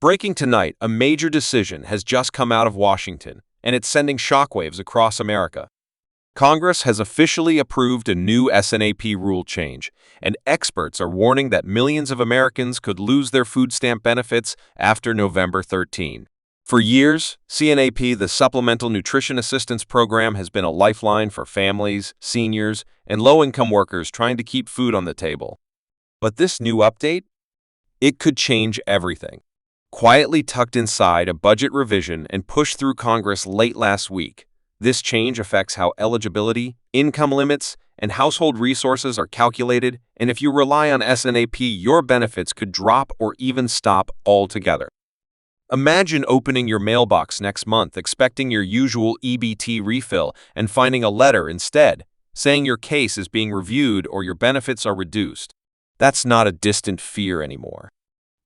Breaking tonight, a major decision has just come out of Washington, and it's sending shockwaves across America. Congress has officially approved a new SNAP rule change, and experts are warning that millions of Americans could lose their food stamp benefits after November 13. For years, SNAP, the Supplemental Nutrition Assistance Program, has been a lifeline for families, seniors, and low-income workers trying to keep food on the table. But this new update? It could change everything. Quietly tucked inside a budget revision and pushed through Congress late last week, this change affects how eligibility, income limits, and household resources are calculated, and if you rely on SNAP, your benefits could drop or even stop altogether. Imagine opening your mailbox next month expecting your usual EBT refill and finding a letter instead, saying your case is being reviewed or your benefits are reduced. That's not a distant fear anymore.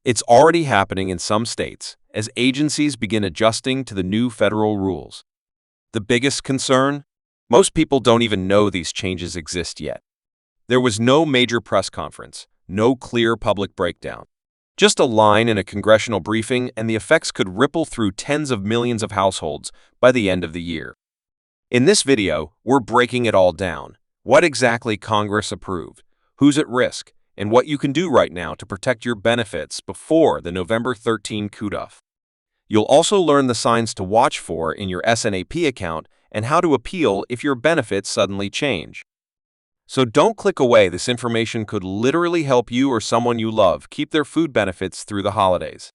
It's already happening in some states as agencies begin adjusting to the new federal rules. The biggest concern? Most people don't even know these changes exist yet. There was no major press conference, no clear public breakdown. Just a line in a congressional briefing, and the effects could ripple through tens of millions of households by the end of the year. In this video, we're breaking it all down. What exactly Congress approved, who's at risk, and what you can do right now to protect your benefits before the November 13 cutoff. You'll also learn the signs to watch for in your SNAP account and how to appeal if your benefits suddenly change. So don't click away. This information could literally help you or someone you love keep their food benefits through the holidays.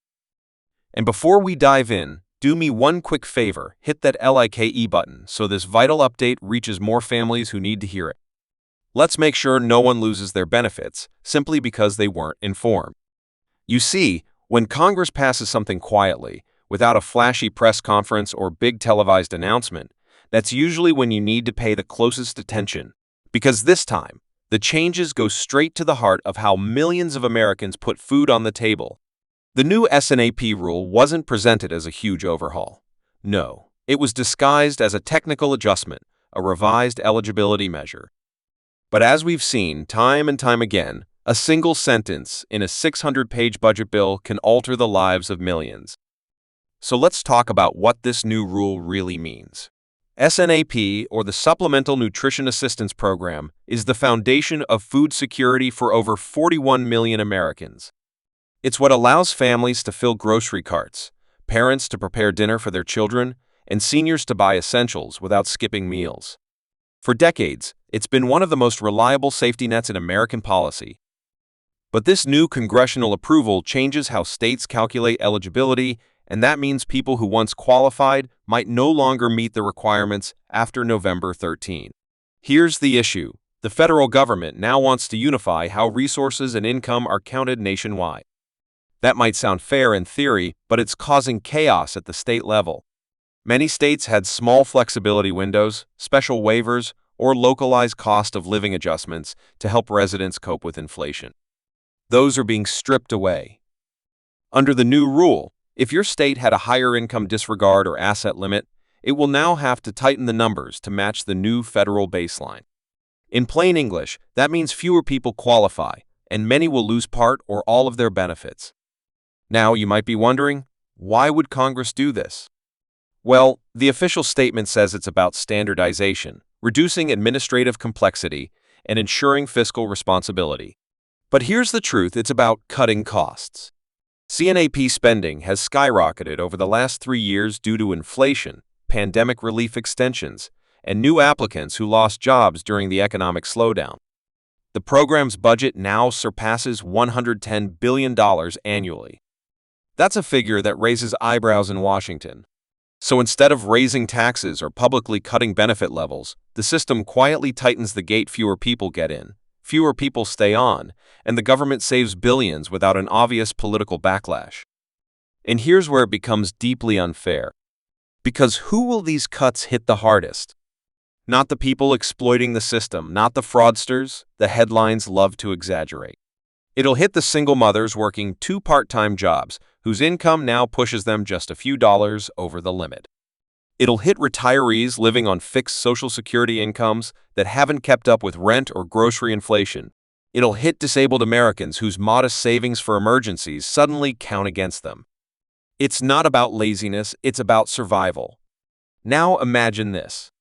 And before we dive in, do me one quick favor, hit that like button so this vital update reaches more families who need to hear it. Let's make sure no one loses their benefits simply because they weren't informed. You see, when Congress passes something quietly, without a flashy press conference or big televised announcement, that's usually when you need to pay the closest attention. Because this time, the changes go straight to the heart of how millions of Americans put food on the table. The new SNAP rule wasn't presented as a huge overhaul. No, it was disguised as a technical adjustment, a revised eligibility measure. But as we've seen time and time again, a single sentence in a 600-page budget bill can alter the lives of millions. So let's talk about what this new rule really means. SNAP, or the Supplemental Nutrition Assistance Program, is the foundation of food security for over 41 million Americans. It's what allows families to fill grocery carts, parents to prepare dinner for their children, and seniors to buy essentials without skipping meals. For decades, it's been one of the most reliable safety nets in American policy. But this new congressional approval changes how states calculate eligibility, and that means people who once qualified might no longer meet the requirements after November 13. Here's the issue. The federal government now wants to unify how resources and income are counted nationwide. That might sound fair in theory, but it's causing chaos at the state level. Many states had small flexibility windows, special waivers, or localized cost of living adjustments to help residents cope with inflation. Those are being stripped away. Under the new rule, if your state had a higher income disregard or asset limit, it will now have to tighten the numbers to match the new federal baseline. In plain English, that means fewer people qualify, and many will lose part or all of their benefits. Now, you might be wondering, why would Congress do this? Well, the official statement says it's about standardization, reducing administrative complexity, and ensuring fiscal responsibility. But here's the truth, it's about cutting costs. SNAP spending has skyrocketed over the last 3 years due to inflation, pandemic relief extensions, and new applicants who lost jobs during the economic slowdown. The program's budget now surpasses $110 billion annually. That's a figure that raises eyebrows in Washington. So instead of raising taxes or publicly cutting benefit levels, the system quietly tightens the gate. Fewer people get in, fewer people stay on, and the government saves billions without an obvious political backlash. And here's where it becomes deeply unfair. Because who will these cuts hit the hardest? Not the people exploiting the system, not the fraudsters the headlines love to exaggerate. It'll hit the single mothers working 2 part-time jobs, whose income now pushes them just a few dollars over the limit. It'll hit retirees living on fixed Social Security incomes that haven't kept up with rent or grocery inflation. It'll hit disabled Americans whose modest savings for emergencies suddenly count against them. It's not about laziness, it's about survival. Now imagine this.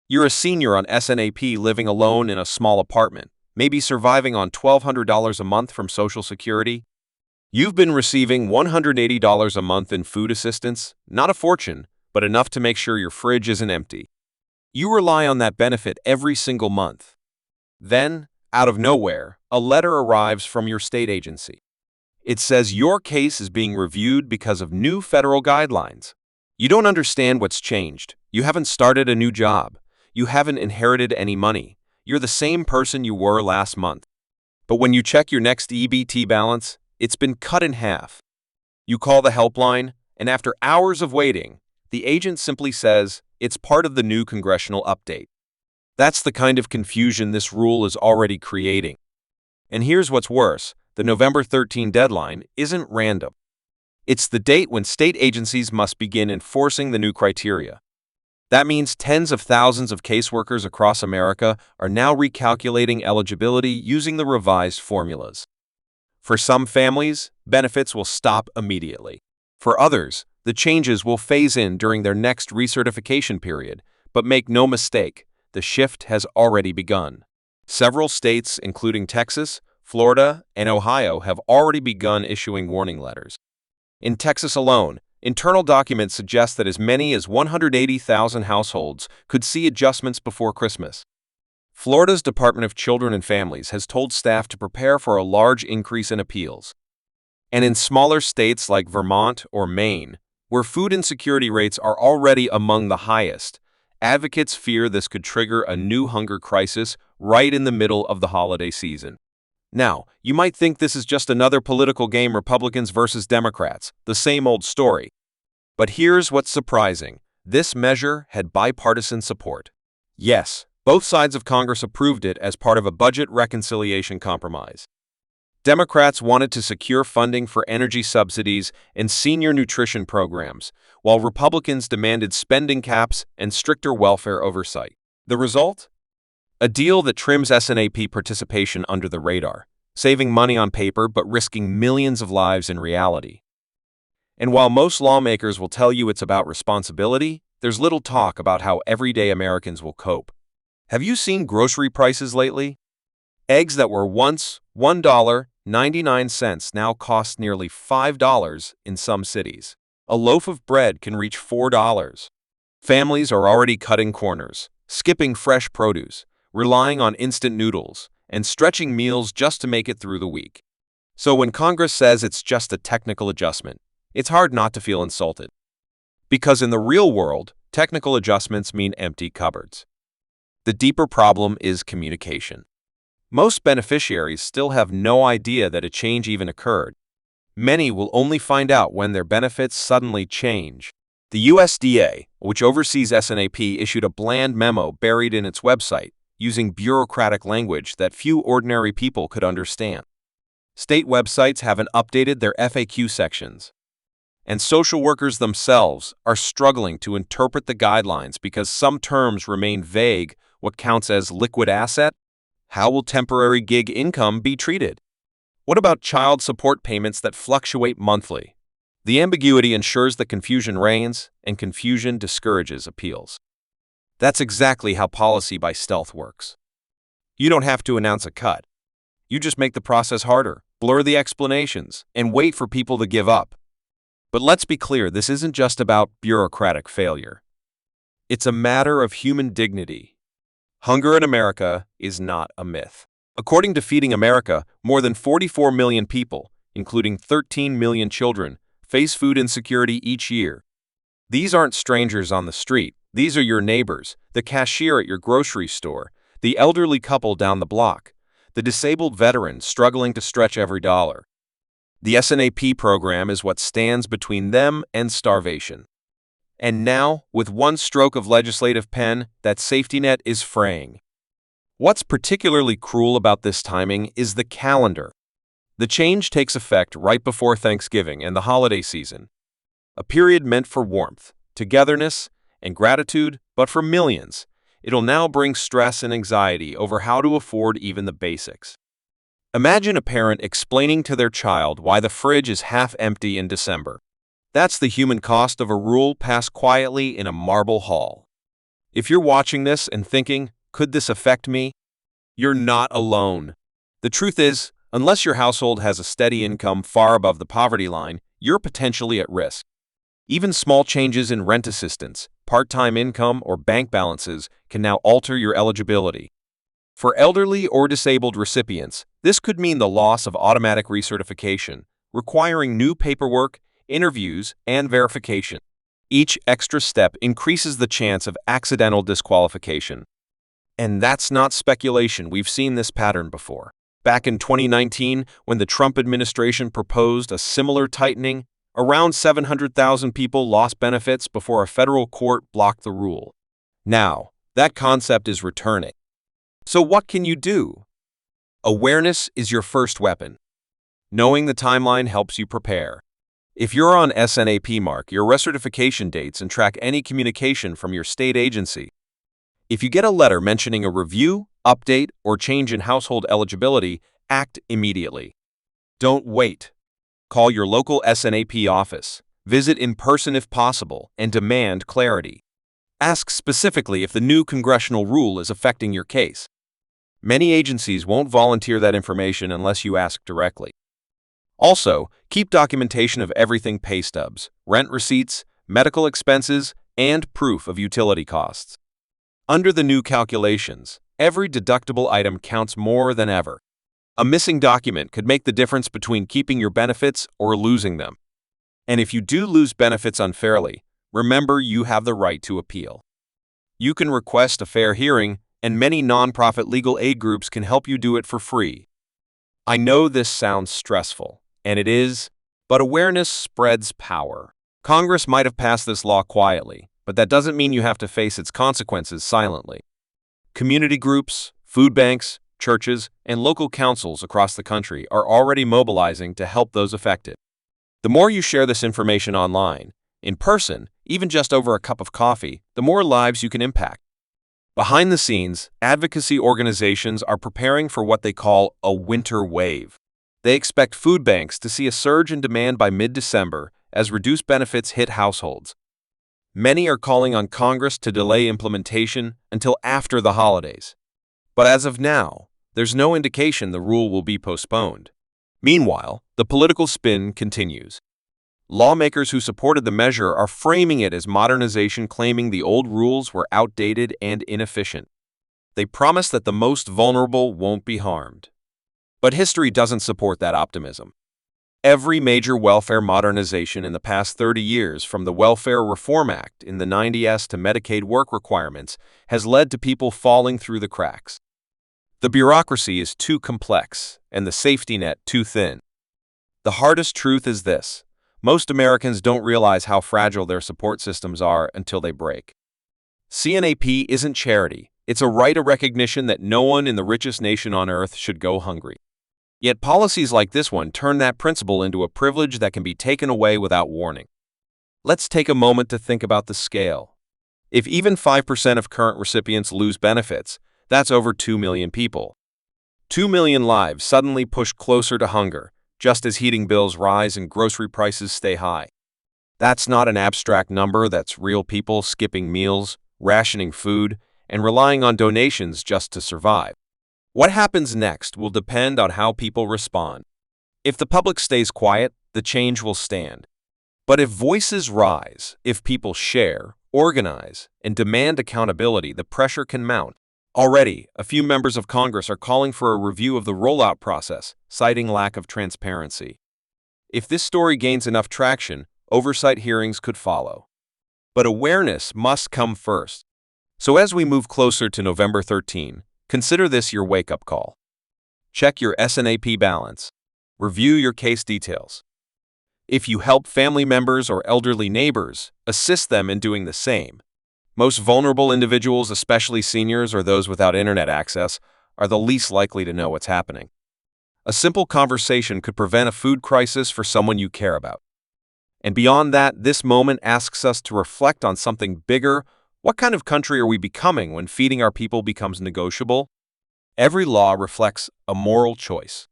You're a senior on SNAP living alone in a small apartment, maybe surviving on $1,200 a month from Social Security. You've been receiving $180 a month in food assistance, not a fortune, but enough to make sure your fridge isn't empty. You rely on that benefit every single month. Then, out of nowhere, a letter arrives from your state agency. It says your case is being reviewed because of new federal guidelines. You don't understand what's changed. You haven't started a new job. You haven't inherited any money. You're the same person you were last month. But when you check your next EBT balance, it's been cut in half. You call the helpline, and after hours of waiting, the agent simply says it's part of the new congressional update. That's the kind of confusion this rule is already creating. And here's what's worse, the November 13 deadline isn't random. It's the date when state agencies must begin enforcing the new criteria. That means tens of thousands of caseworkers across America are now recalculating eligibility using the revised formulas. For some families, benefits will stop immediately. For others, the changes will phase in during their next recertification period, but make no mistake, the shift has already begun. Several states, including Texas, Florida, and Ohio, have already begun issuing warning letters. In Texas alone, internal documents suggest that as many as 180,000 households could see adjustments before Christmas. Florida's Department of Children and Families has told staff to prepare for a large increase in appeals. And in smaller states like Vermont or Maine, where food insecurity rates are already among the highest, advocates fear this could trigger a new hunger crisis right in the middle of the holiday season. Now, you might think this is just another political game, Republicans versus Democrats, the same old story. But here's what's surprising. This measure had bipartisan support. Yes, both sides of Congress approved it as part of a budget reconciliation compromise. Democrats wanted to secure funding for energy subsidies and senior nutrition programs, while Republicans demanded spending caps and stricter welfare oversight. The result? A deal that trims SNAP participation under the radar, saving money on paper but risking millions of lives in reality. And while most lawmakers will tell you it's about responsibility, there's little talk about how everyday Americans will cope. Have you seen grocery prices lately? Eggs that were once $1.99 now cost nearly $5 in some cities. A loaf of bread can reach $4. Families are already cutting corners, skipping fresh produce, relying on instant noodles, and stretching meals just to make it through the week. So when Congress says it's just a technical adjustment, it's hard not to feel insulted. Because in the real world, technical adjustments mean empty cupboards. The deeper problem is communication. Most beneficiaries still have no idea that a change even occurred. Many will only find out when their benefits suddenly change. The USDA, which oversees SNAP, issued a bland memo buried in its website, using bureaucratic language that few ordinary people could understand. State websites haven't updated their FAQ sections. And social workers themselves are struggling to interpret the guidelines because some terms remain vague. What counts as liquid asset? How will temporary gig income be treated? What about child support payments that fluctuate monthly? The ambiguity ensures that confusion reigns, and confusion discourages appeals. That's exactly how policy by stealth works. You don't have to announce a cut. You just make the process harder, blur the explanations, and wait for people to give up. But let's be clear, this isn't just about bureaucratic failure. It's a matter of human dignity. Hunger in America is not a myth. According to Feeding America, more than 44 million people, including 13 million children, face food insecurity each year. These aren't strangers on the street. These are your neighbors, the cashier at your grocery store, the elderly couple down the block, the disabled veteran struggling to stretch every dollar. The SNAP program is what stands between them and starvation. And now, with one stroke of legislative pen, that safety net is fraying. What's particularly cruel about this timing is the calendar. The change takes effect right before Thanksgiving and the holiday season, a period meant for warmth, togetherness, and gratitude, but for millions, it'll now bring stress and anxiety over how to afford even the basics. Imagine a parent explaining to their child why the fridge is half empty in December. That's the human cost of a rule passed quietly in a marble hall. If you're watching this and thinking, could this affect me? You're not alone. The truth is, unless your household has a steady income far above the poverty line, you're potentially at risk. Even small changes in rent assistance, part-time income, or bank balances can now alter your eligibility. For elderly or disabled recipients, this could mean the loss of automatic recertification, requiring new paperwork, interviews, and verification. Each extra step increases the chance of accidental disqualification. And that's not speculation, we've seen this pattern before. Back in 2019, when the Trump administration proposed a similar tightening, around 700,000 people lost benefits before a federal court blocked the rule. Now, that concept is returning. So what can you do? Awareness is your first weapon. Knowing the timeline helps you prepare. If you're on SNAP, mark your recertification dates and track any communication from your state agency. If you get a letter mentioning a review, update, or change in household eligibility, act immediately. Don't wait. Call your local SNAP office, visit in person if possible, and demand clarity. Ask specifically if the new congressional rule is affecting your case. Many agencies won't volunteer that information unless you ask directly. Also, keep documentation of everything: pay stubs, rent receipts, medical expenses, and proof of utility costs. Under the new calculations, every deductible item counts more than ever. A missing document could make the difference between keeping your benefits or losing them. And if you do lose benefits unfairly, remember you have the right to appeal. You can request a fair hearing, and many nonprofit legal aid groups can help you do it for free. I know this sounds stressful, and it is, but awareness spreads power. Congress might have passed this law quietly, but that doesn't mean you have to face its consequences silently. Community groups, food banks, churches, and local councils across the country are already mobilizing to help those affected. The more you share this information online, in person, even just over a cup of coffee, the more lives you can impact. Behind the scenes, advocacy organizations are preparing for what they call a winter wave. They expect food banks to see a surge in demand by mid-December as reduced benefits hit households. Many are calling on Congress to delay implementation until after the holidays. But as of now, there's no indication the rule will be postponed. Meanwhile, the political spin continues. Lawmakers who supported the measure are framing it as modernization, claiming the old rules were outdated and inefficient. They promise that the most vulnerable won't be harmed. But history doesn't support that optimism. Every major welfare modernization in the past 30 years, from the Welfare Reform Act in the 90s to Medicaid work requirements, has led to people falling through the cracks. The bureaucracy is too complex and the safety net too thin. The hardest truth is this: most Americans don't realize how fragile their support systems are until they break. SNAP isn't charity. It's a right of recognition that no one in the richest nation on earth should go hungry. Yet policies like this one turn that principle into a privilege that can be taken away without warning. Let's take a moment to think about the scale. If even 5% of current recipients lose benefits, that's over 2 million people. 2 million lives suddenly pushed closer to hunger, just as heating bills rise and grocery prices stay high. That's not an abstract number, that's real people skipping meals, rationing food, and relying on donations just to survive. What happens next will depend on how people respond. If the public stays quiet, the change will stand. But if voices rise, if people share, organize, and demand accountability, the pressure can mount. Already, a few members of Congress are calling for a review of the rollout process, citing lack of transparency. If this story gains enough traction, oversight hearings could follow. But awareness must come first. So as we move closer to November 13, consider this your wake-up call. Check your SNAP balance. Review your case details. If you help family members or elderly neighbors, assist them in doing the same. Most vulnerable individuals, especially seniors or those without internet access, are the least likely to know what's happening. A simple conversation could prevent a food crisis for someone you care about. And beyond that, this moment asks us to reflect on something bigger. What kind of country are we becoming when feeding our people becomes negotiable? Every law reflects a moral choice.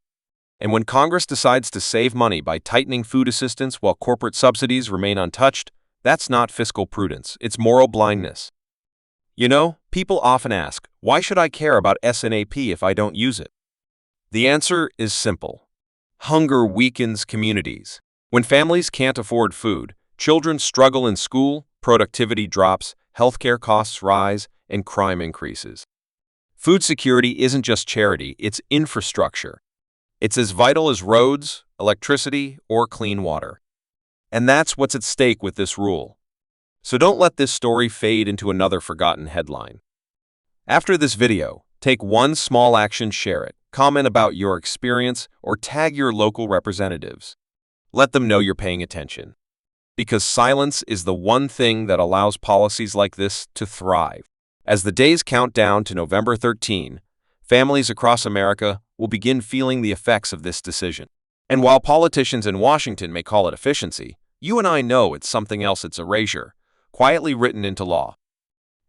And when Congress decides to save money by tightening food assistance while corporate subsidies remain untouched, that's not fiscal prudence, it's moral blindness. You know, people often ask, why should I care about SNAP if I don't use it? The answer is simple. Hunger weakens communities. When families can't afford food, children struggle in school, productivity drops, healthcare costs rise, and crime increases. Food security isn't just charity, it's infrastructure. It's as vital as roads, electricity, or clean water. And that's what's at stake with this rule. So don't let this story fade into another forgotten headline. After this video, take one small action, share it, comment about your experience, or tag your local representatives. Let them know you're paying attention. Because silence is the one thing that allows policies like this to thrive. As the days count down to November 13, families across America will begin feeling the effects of this decision. And while politicians in Washington may call it efficiency, you and I know it's something else. It's erasure, quietly written into law.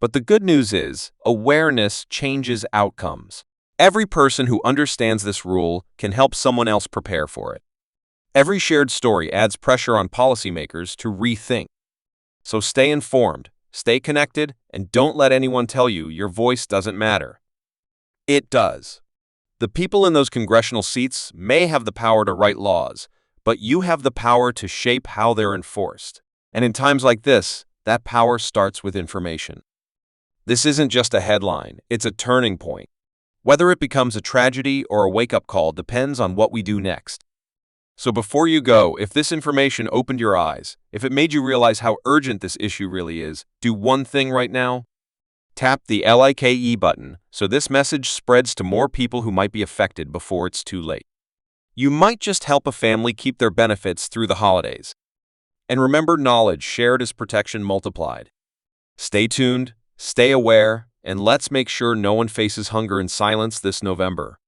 But the good news is, awareness changes outcomes. Every person who understands this rule can help someone else prepare for it. Every shared story adds pressure on policymakers to rethink. So stay informed, stay connected, and don't let anyone tell you your voice doesn't matter. It does. The people in those congressional seats may have the power to write laws, but you have the power to shape how they're enforced. And in times like this, that power starts with information. This isn't just a headline, it's a turning point. Whether it becomes a tragedy or a wake-up call depends on what we do next. So before you go, if this information opened your eyes, if it made you realize how urgent this issue really is, do one thing right now. Tap the like button so this message spreads to more people who might be affected before it's too late. You might just help a family keep their benefits through the holidays. And remember, knowledge shared is protection multiplied. Stay tuned, stay aware, and let's make sure no one faces hunger in silence this November.